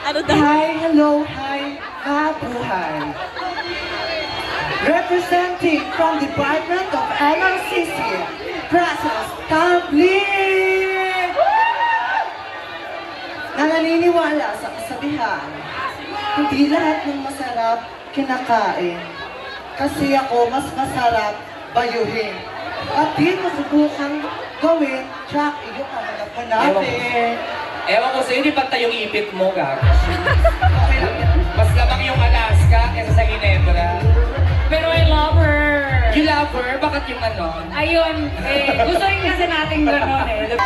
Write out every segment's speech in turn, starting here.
Ano daw? Hi, hello, hi, mabuhay. Representing from Department of NRCC, Process Complete! Na naniniwala sa kasabihan, hindi lahat ng masarap kinakain. Kasi ako mas masarap bayuhin. At di ko subukang gawin, Jack, iyo ka hanap-hanapin. Ewan ko sa'yo, di pantay yung ipit mo, gag. Mas labang yung Alaska kaysa sa Ginebra. Pero I love her. You love her? Bakit yung ano? Ayun, gusto rin kasi natin gano'n eh.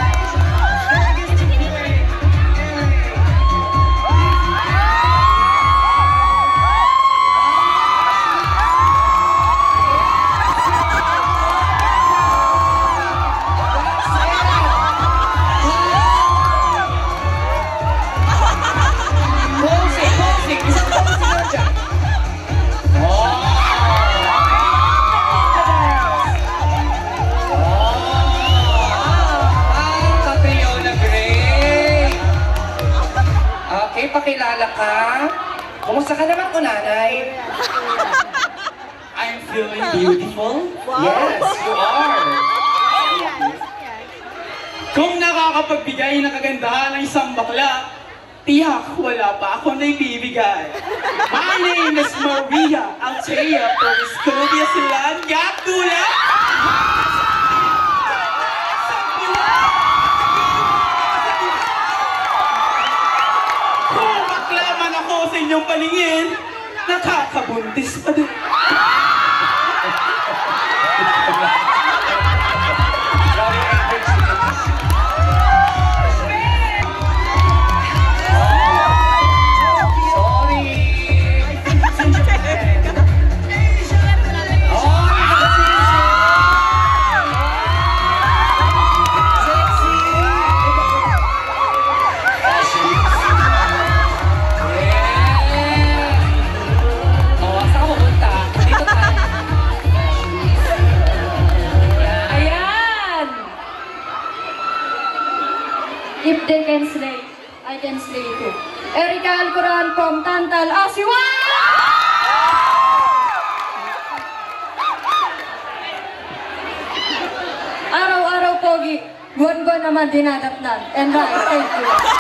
Pakilala ka? Kumusta ka naman ko, nanay? I'm feeling beautiful? Wow. Yes, you are. Kung nakakapagbigay ng kagandahan ng isang bakla, tiyak wala pa ako naibibigay. My name is Maria Altea from Escovia Silan, Gakula! Sa inyong paningin, nakakabuntis pa din. If they can slay, I can slay too. Erika Alcoran from Tantal, Asiwa! Araw-araw pogi, buwan-buwan naman dinadatnan. And right, thank you.